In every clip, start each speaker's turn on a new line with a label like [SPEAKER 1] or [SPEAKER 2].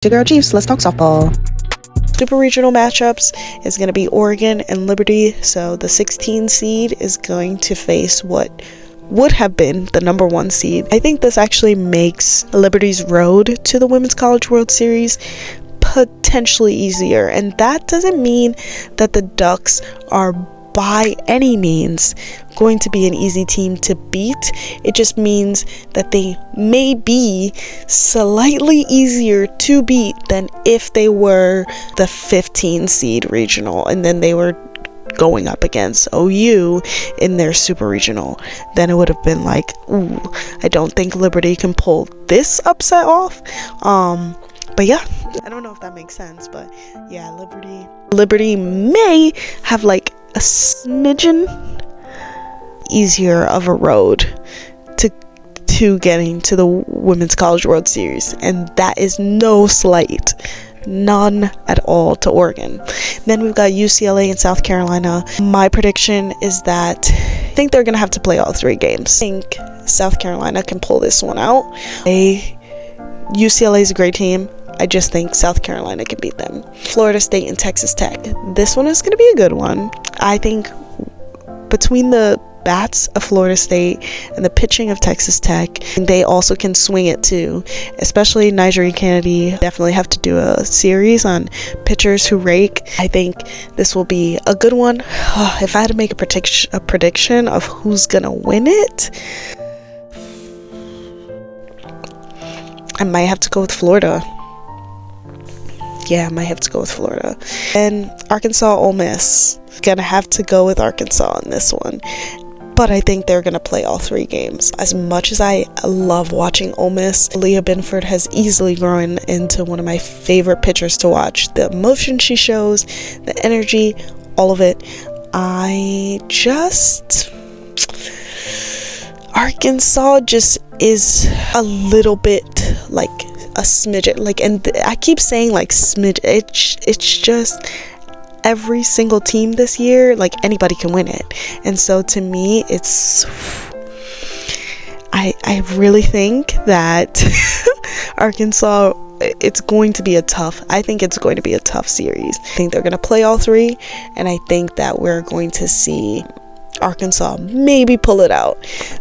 [SPEAKER 1] To Girl Chiefs, let's talk softball. Super regional matchups is going to be Oregon and Liberty. So the 16 seed is going to face what would have been the number 1 seed. I think this actually makes Liberty's road to the Women's College World Series potentially easier. And that doesn't mean that the Ducks are by any means going to be an easy team to beat. It just means that they may be slightly easier to beat than if they were the 15 seed regional and then they were going up against OU in their super regional. Then it would have been like, ooh, I don't think Liberty can pull this upset off. But yeah, I don't know if that makes sense, but yeah, Liberty may have like a smidgen easier of a road to getting to the Women's College World Series, and that is no slight, none at all, to Oregon. Then we've got UCLA and South Carolina. My prediction is that I think they're gonna have to play all 3 games. I think South Carolina can pull this one out. UCLA is a great team. I just think South Carolina can beat them. Florida State and Texas Tech. This one is going to be a good one. I think between the bats of Florida State and the pitching of Texas Tech, they also can swing it too. Especially Nigeria Kennedy. Definitely have to do a series on pitchers who rake. I think this will be a good one. If I had to make a prediction of who's going to win it, I might have to go with Florida. Yeah, I might have to go with Florida. And Arkansas, Ole Miss. Gonna have to go with Arkansas in this one. But I think they're gonna play all 3 games. As much as I love watching Ole Miss, Leah Binford has easily grown into one of my favorite pitchers to watch. The emotion she shows, the energy, all of it. Arkansas just is a little bit like a smidget, like, and I keep saying like smidget. It's just every single team this year, like anybody can win it, and so to me, it's I really think that Arkansas. It's going to be a tough. I think it's going to be a tough series. I think they're going to play all 3, and I think that we're going to see Arkansas maybe pull it out.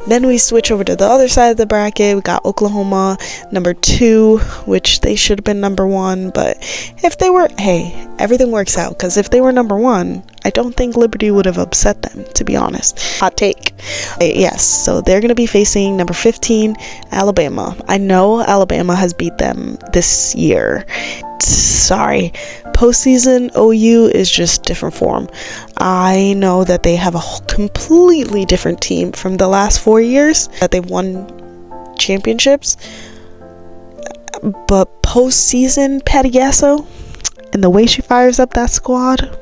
[SPEAKER 1] Then we switch over to the other side of the bracket. We got Oklahoma number 2, which they should have been number 1, but if they were, hey, everything works out, because if they were number 1, I don't think Liberty would have upset them, to be honest. Hot take. Yes, so they're going to be facing number 15, Alabama. I know Alabama has beat them this year. Sorry, postseason OU is just different form. I know that they have a completely different team from the last 4 years that they've won championships, but postseason Patty Gasso and the way she fires up that squad,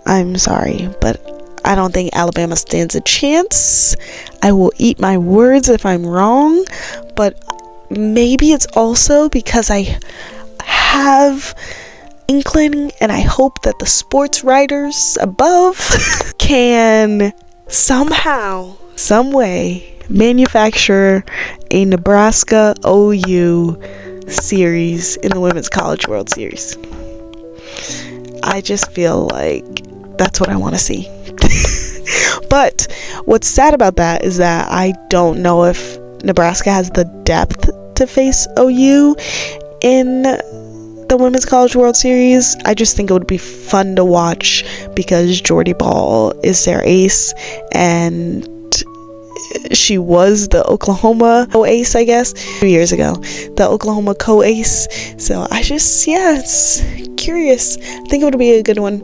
[SPEAKER 1] I'm sorry, but I don't think Alabama stands a chance. I will eat my words if I'm wrong, but maybe it's also because I have inkling and I hope that the sports writers above can somehow, some way manufacture a Nebraska OU series in the Women's College World Series. I just feel like that's what I want to see. But what's sad about that is that I don't know if Nebraska has the depth to face OU in the Women's College World Series. I just think it would be fun to watch because Jordy Ball is their ace, and she was the Oklahoma co-ace, I guess, 2 years ago. The Oklahoma co-ace. So it's curious. I think it would be a good one.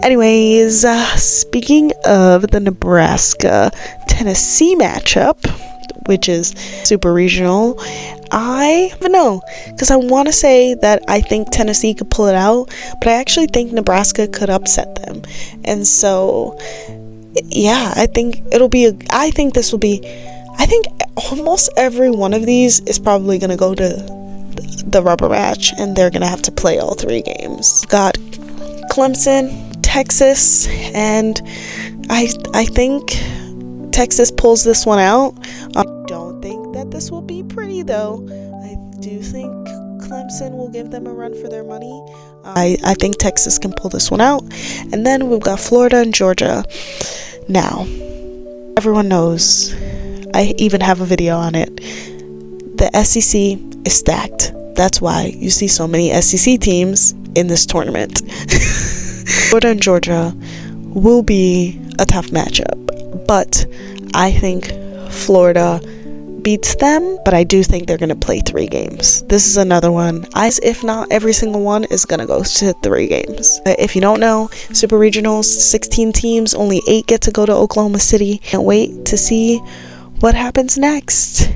[SPEAKER 1] Anyways, speaking of the Nebraska-Tennessee matchup, which is super regional, I don't know, because I want to say that I think Tennessee could pull it out, but I actually think Nebraska could upset them. And so, yeah, I think almost every one of these is probably going to go to the rubber match, and they're going to have to play all 3 games. Got Clemson, Texas, and I think Texas pulls this one out. I don't think that this will be pretty, though. I do think Clemson will give them a run for their money. I think Texas can pull this one out. And then we've got Florida and Georgia. Now, everyone knows, I even have a video on it, the SEC is stacked. That's why you see so many SEC teams in this tournament. Florida and Georgia will be a tough matchup, but I think Florida beats them, but I do think they're going to play 3 games. This is another one, if not every single one, is going to go to 3 games. If you don't know, Super Regionals, 16 teams, only 8 get to go to Oklahoma City. Can't wait to see what happens next.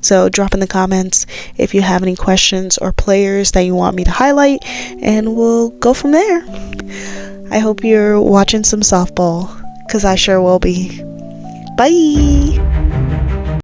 [SPEAKER 1] So drop in the comments if you have any questions or players that you want me to highlight, and we'll go from there. I hope you're watching some softball, because I sure will be. Bye!